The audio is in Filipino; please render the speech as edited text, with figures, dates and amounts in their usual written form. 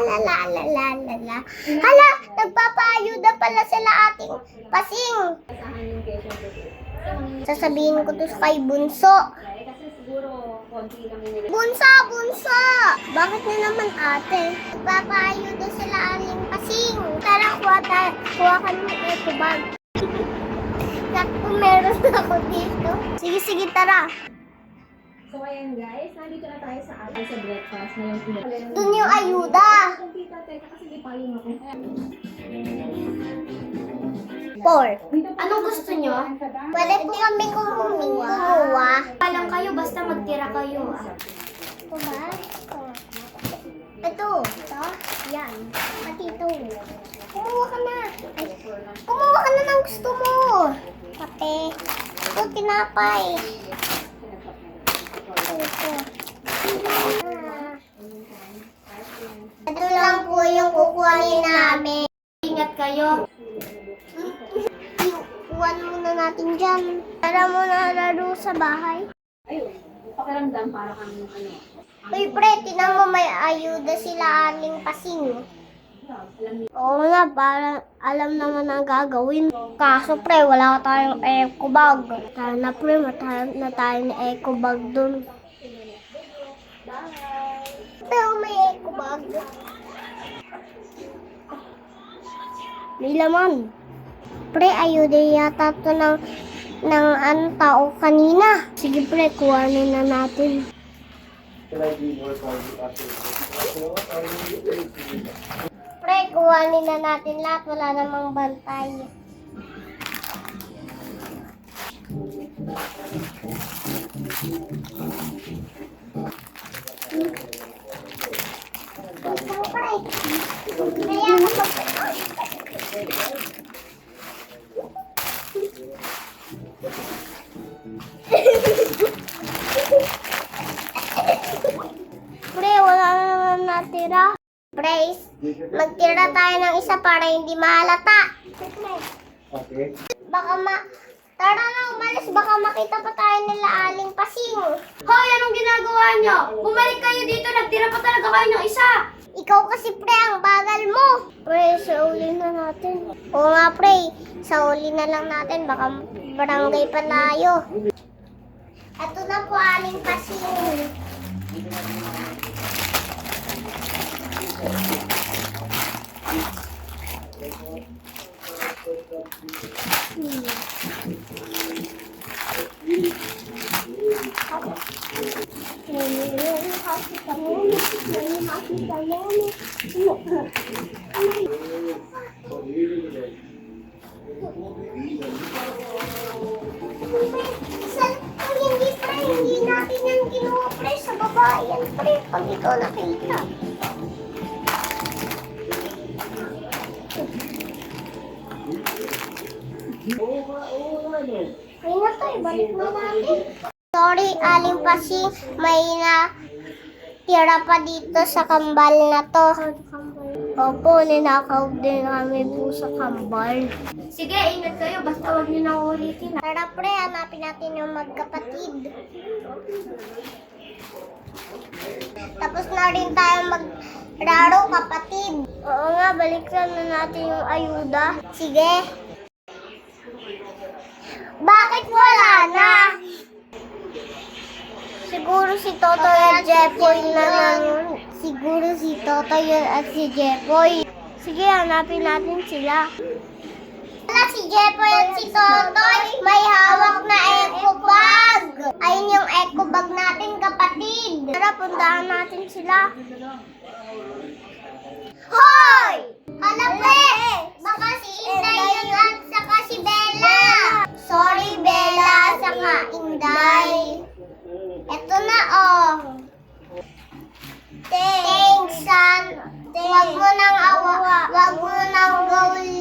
la. Hala, nagpapaayuda pala sila ating pasing. Sasabihin ko to kay Bunso. Bunso! Bakit na naman ate? Nagpapaayuda sila ating pasing. Tara, kuha ka ng eco bag. Kung meron ako dito. Sige, tara. So ayan guys, nandito na tayo sa atin sa breakfast ngayon. Dun yung ayuda. Teka kasi di pa yung ako. 4. Anong gusto nyo? Pwede po kami kumuha. Palang kayo, basta magtira kayo. Ito ba? Ito. Yan. Pati ito. Kumuha ka na. Ay, kumuha ka na ng gusto mo. Kape. Ito, tinapay. Ito lang po yung kukuhanin namin. Ingat kayo. Iwan muna natin dyan. Tara muna laro sa bahay. Ayun, pakiramdam para kami ng ano. Uy, pre, tinan mo may ayuda sila aling pasing. Oo nga, parang alam naman ang gagawin. Kaso, pre, wala tayong eco bag. Sana, pre, matayang na tayo ng eco bag dun. Pero may eco bag. May laman. Pre, ayuda yata to ng tao kanina. Sige, pre, kuhanin na natin. Pre, kuhanin na natin lahat. Wala namang bantay. Kaya pre, wala na naman natira. Pre, magtira tayo ng isa para hindi mahalata. Okay. Tara na, umalis. Baka makita pa tayo nila aling pasing. Hoy, anong ginagawa nyo? Bumalik kayo dito, nagtira pa talaga kayo ng isa. Ikaw kasi, pre, ang bagal mo. Pre, sa uli na natin. Oo nga, pre. Sa uli na lang natin. Baka barangay pa tayo. Ito na po aling pasing. Hindi natin yan kinuha, pre. Sa babae yan, pre. Pag ikaw nakita. Ay na to, balik na natin. Sorry, aling pasing. May tira pa dito sa kambal na to. Opo, ninakaw din kami po sa kambal. Sige, ingat kayo, basta huwag nyo nang ulitin. Tara pre, hanapin natin yung magkapatid. Tapos na rin tayo maglaro, kapatid. Oo nga, balikan na natin yung ayuda. Sige. Bakit wala na? Siguro si Totoy at Jepoy na lang. Siguro si Totoy at si Jepoy. Sige, hanapin natin sila. Wala si Jepoy at si Totoy. May hawak na eco bag. Ayun yung eco bag natin, kapatid. Tara, puntahan natin sila. Hoy! Hala, pre! Baka si Inday yun at saka si Bella. Sorry, Bella, saka Inday. Eto na, oh. Thanks, son. Wag mo nang gawin